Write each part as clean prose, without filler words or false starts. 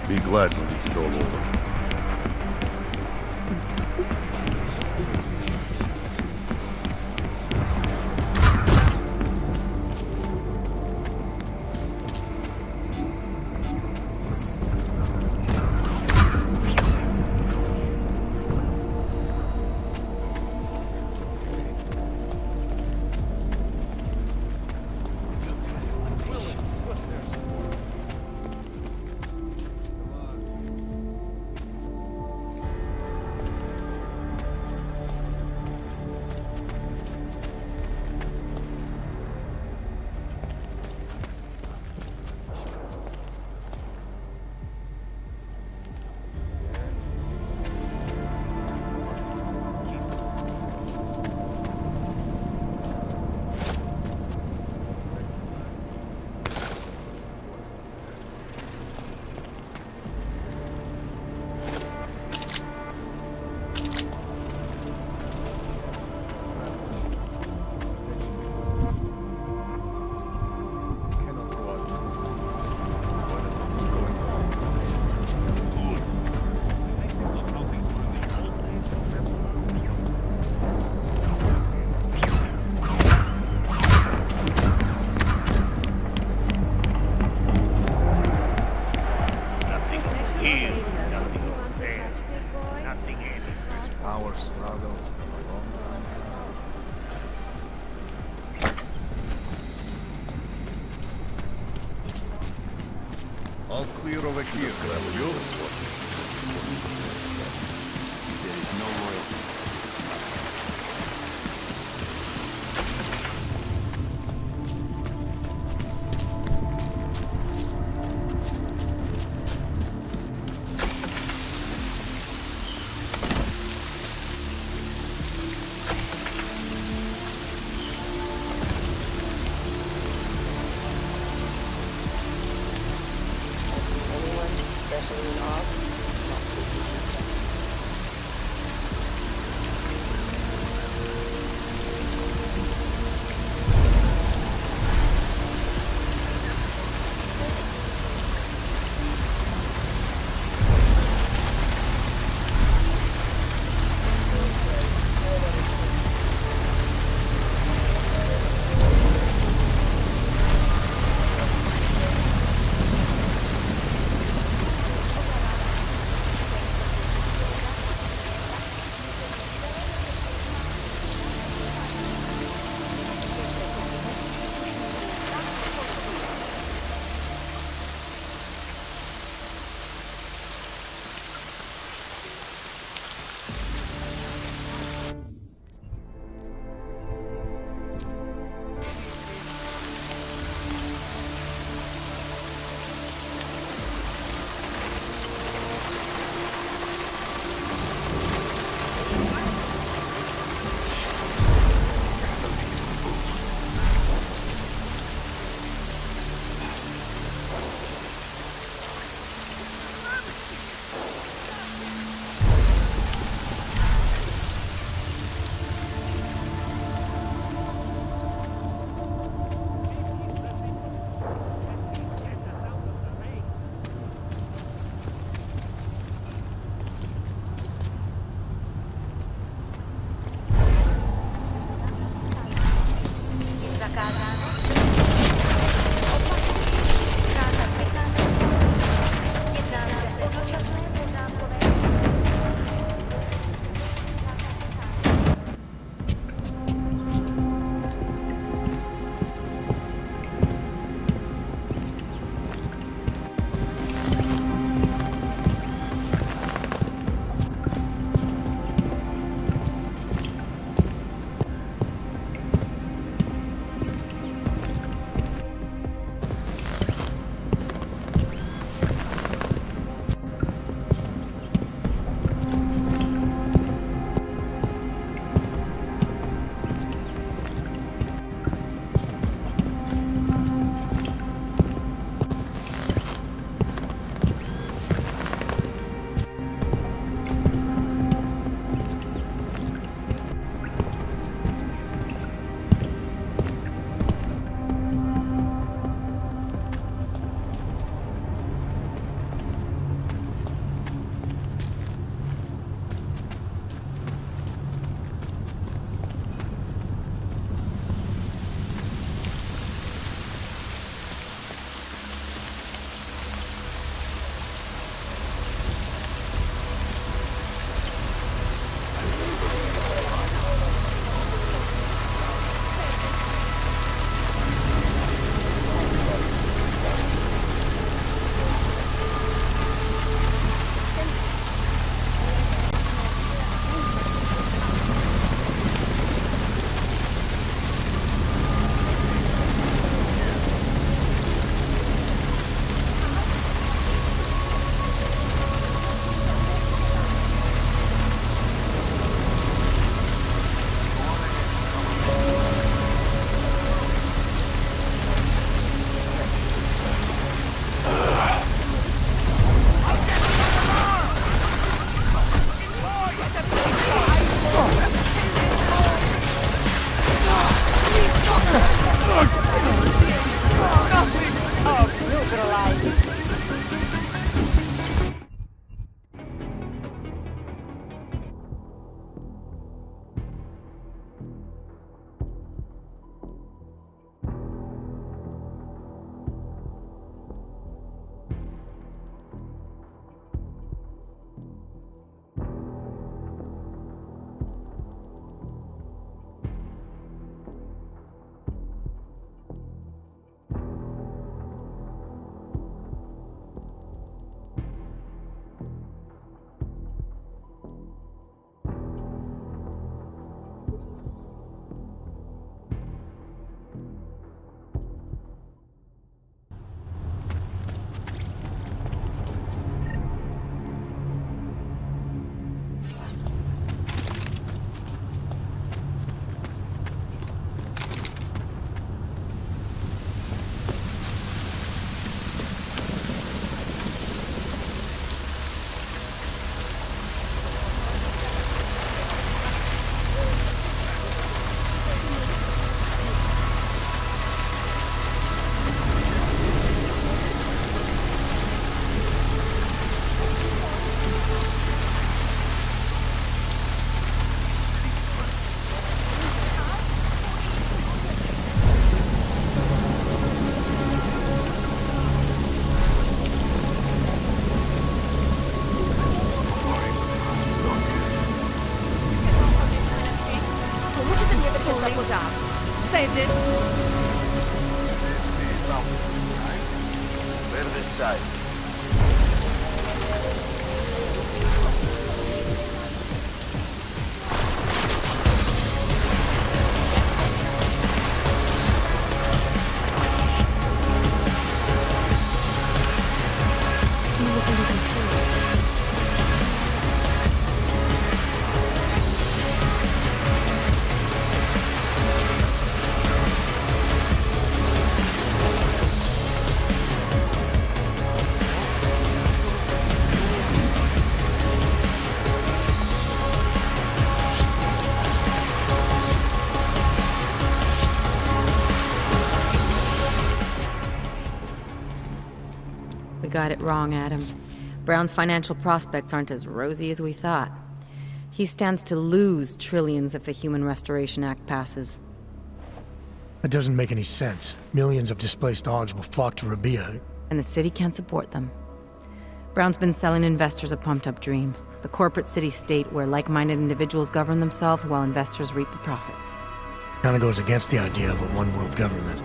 Be glad when this is all over. Power struggle has been a long time coming. All clear over here, you? There is no loyalty. Especially in off. side. We got it wrong, Adam. Brown's financial prospects aren't as rosy as we thought. He stands to lose trillions if the Human Restoration Act passes. That doesn't make any sense. Millions of displaced Augs will flock to Rabia. And the city can't support them. Brown's been selling investors a pumped-up dream. The corporate city-state where like-minded individuals govern themselves while investors reap the profits. Kinda goes against the idea of a one-world government.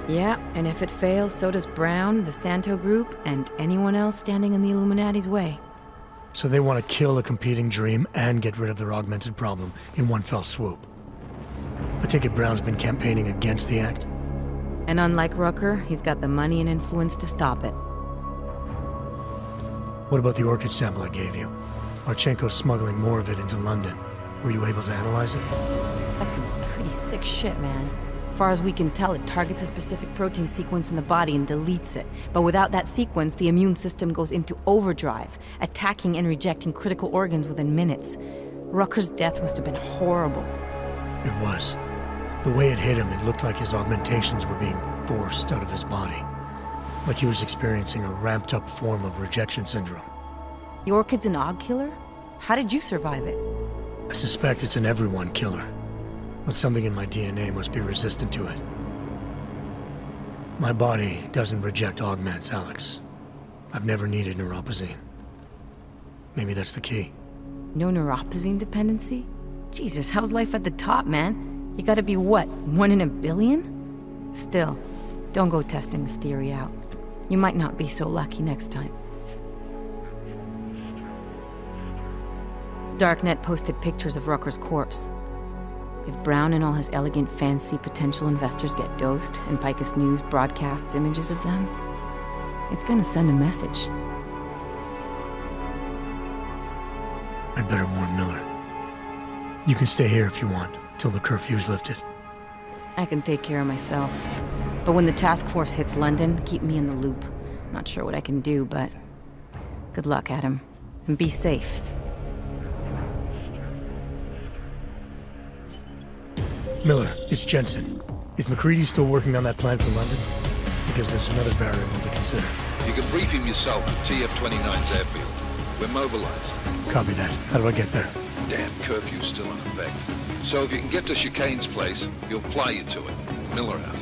Yeah, and if it fails, so does Brown, the Santo Group, and anyone else standing in the Illuminati's way. So they want to kill a competing dream and get rid of their augmented problem in one fell swoop. I take it Brown's been campaigning against the act? And unlike Rucker, he's got the money and influence to stop it. What about the orchid sample I gave you? Marchenko's smuggling more of it into London. Were you able to analyze it? That's some pretty sick shit, man. As far as we can tell, it targets a specific protein sequence in the body and deletes it. But without that sequence, the immune system goes into overdrive, attacking and rejecting critical organs within minutes. Rucker's death must have been horrible. It was. The way it hit him, it looked like his augmentations were being forced out of his body. Like he was experiencing a ramped-up form of rejection syndrome. The orchid's an Aug killer? How did you survive it? I suspect it's an everyone killer. But something in my DNA must be resistant to it. My body doesn't reject augments, Alex. I've never needed neuropozyne. Maybe that's the key. No neuropozyne dependency? Jesus, how's life at the top, man? You gotta be what, 1 in a billion? Still, don't go testing this theory out. You might not be so lucky next time. Darknet posted pictures of Rucker's corpse. If Brown and all his elegant, fancy potential investors get dosed, and Picus News broadcasts images of them, it's gonna send a message. I'd better warn Miller. You can stay here if you want, till the curfew's lifted. I can take care of myself. But when the task force hits London, keep me in the loop. Not sure what I can do, but good luck, Adam. And be safe. Miller, it's Jensen. Is McCready still working on that plan for London? Because there's another variable to consider. You can brief him yourself at TF-29's airfield. We're mobilized. Copy that. How do I get there? Damn curfew's still in effect. So if you can get to Chicane's place, he'll fly you to it. Miller out.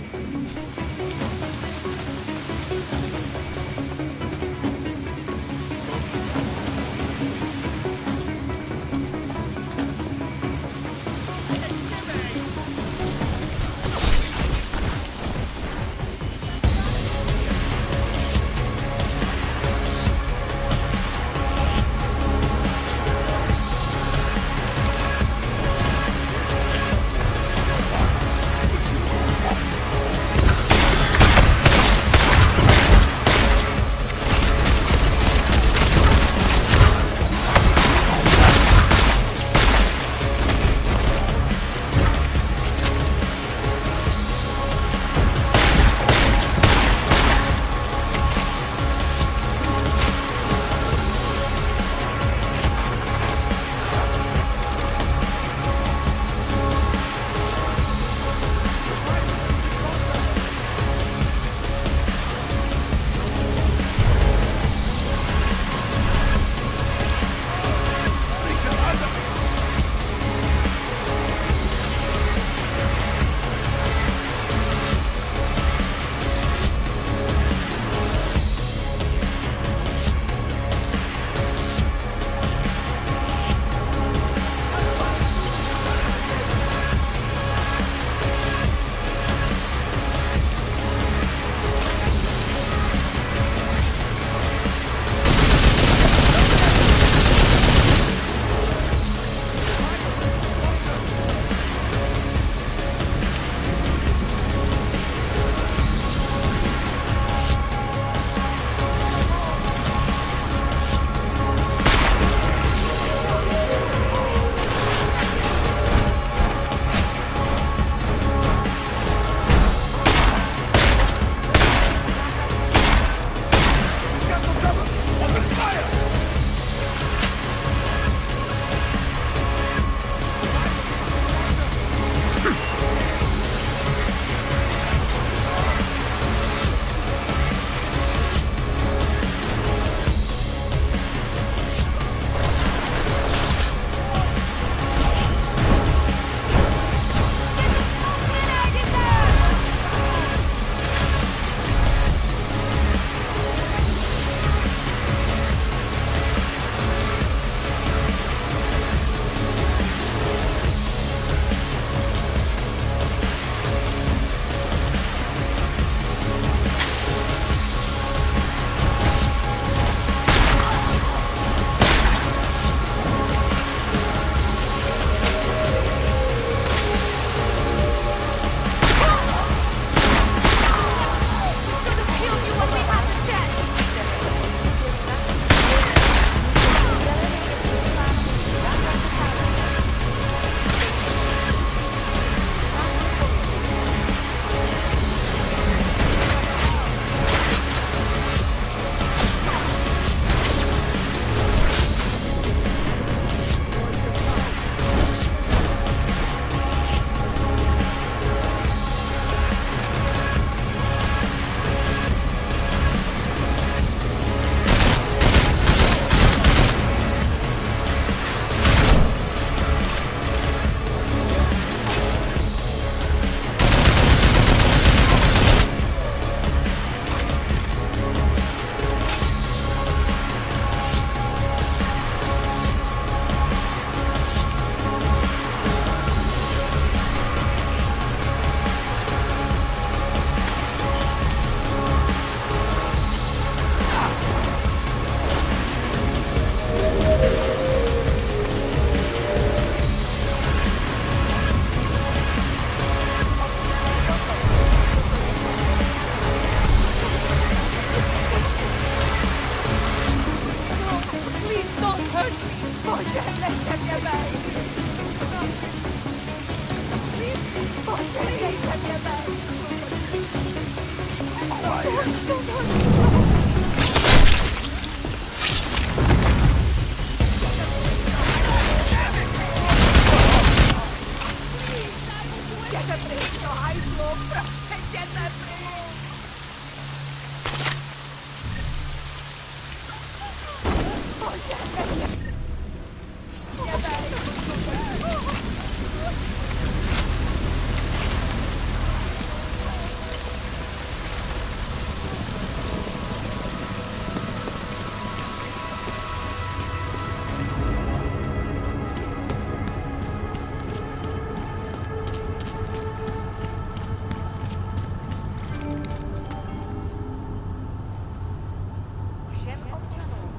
Všem občanům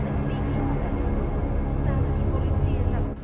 ze svých domovů státní policie za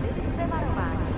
byli jste varováni.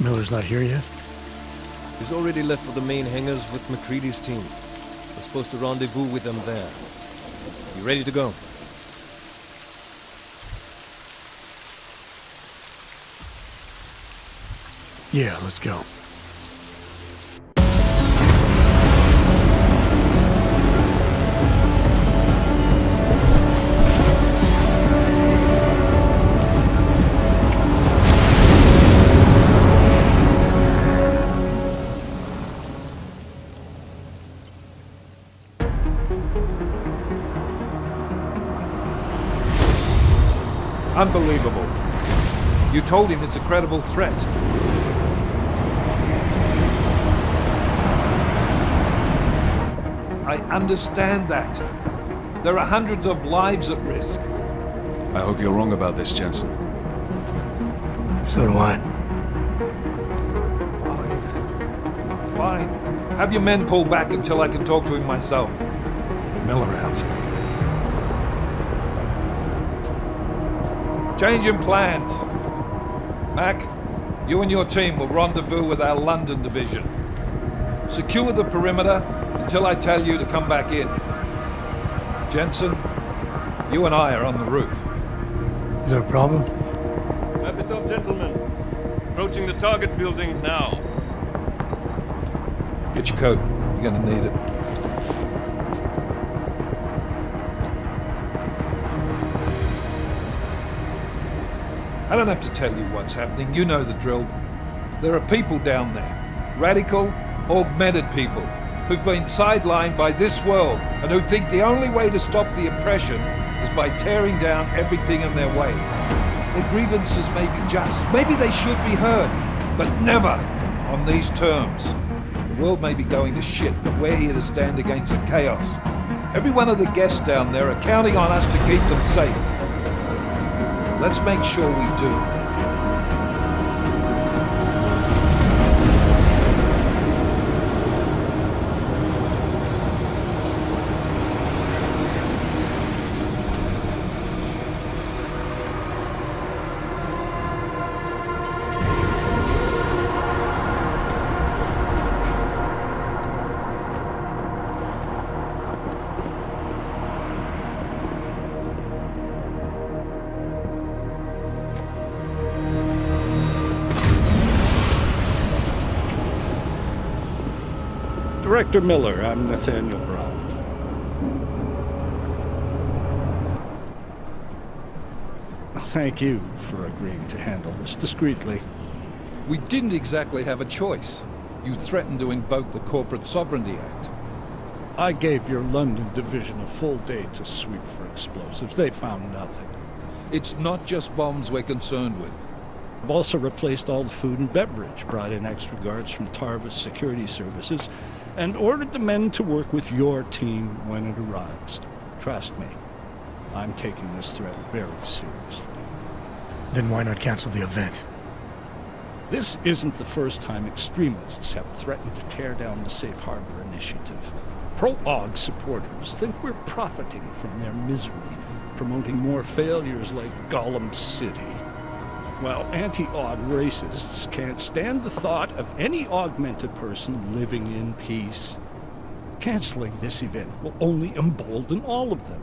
Miller's not here yet? He's already left for the main hangars with McCready's team. We're supposed to rendezvous with them there. You ready to go? Yeah, let's go. Unbelievable. You told him it's a credible threat. I understand that. There are hundreds of lives at risk. I hope you're wrong about this, Jensen. So do I. Fine. Fine. Have your men pull back until I can talk to him myself. Miller out. Change in plans. Mac, you and your team will rendezvous with our London division. Secure the perimeter until I tell you to come back in. Jensen, you and I are on the roof. Is there a problem? Wrap it up, gentlemen. Approaching the target building now. Get your coat. You're gonna need it. I don't have to tell you what's happening. You know the drill. There are people down there. Radical, augmented people who've been sidelined by this world and who think the only way to stop the oppression is by tearing down everything in their way. Their grievances may be just. Maybe they should be heard, but never on these terms. The world may be going to shit, but we're here to stand against the chaos. Every one of the guests down there are counting on us to keep them safe. Let's make sure we do. Director Miller, I'm Nathaniel Brown. Thank you for agreeing to handle this discreetly. We didn't exactly have a choice. You threatened to invoke the Corporate Sovereignty Act. I gave your London division a full day to sweep for explosives. They found nothing. It's not just bombs we're concerned with. I've also replaced all the food and beverage, brought in extra guards from Tarvis Security Services, and ordered the men to work with your team when it arrives. Trust me, I'm taking this threat very seriously. Then why not cancel the event? This isn't the first time extremists have threatened to tear down the Safe Harbor Initiative. Pro-AUG supporters think we're profiting from their misery, promoting more failures like Gollum City. While anti-AUG racists can't stand the thought of any augmented person living in peace. Canceling this event will only embolden all of them.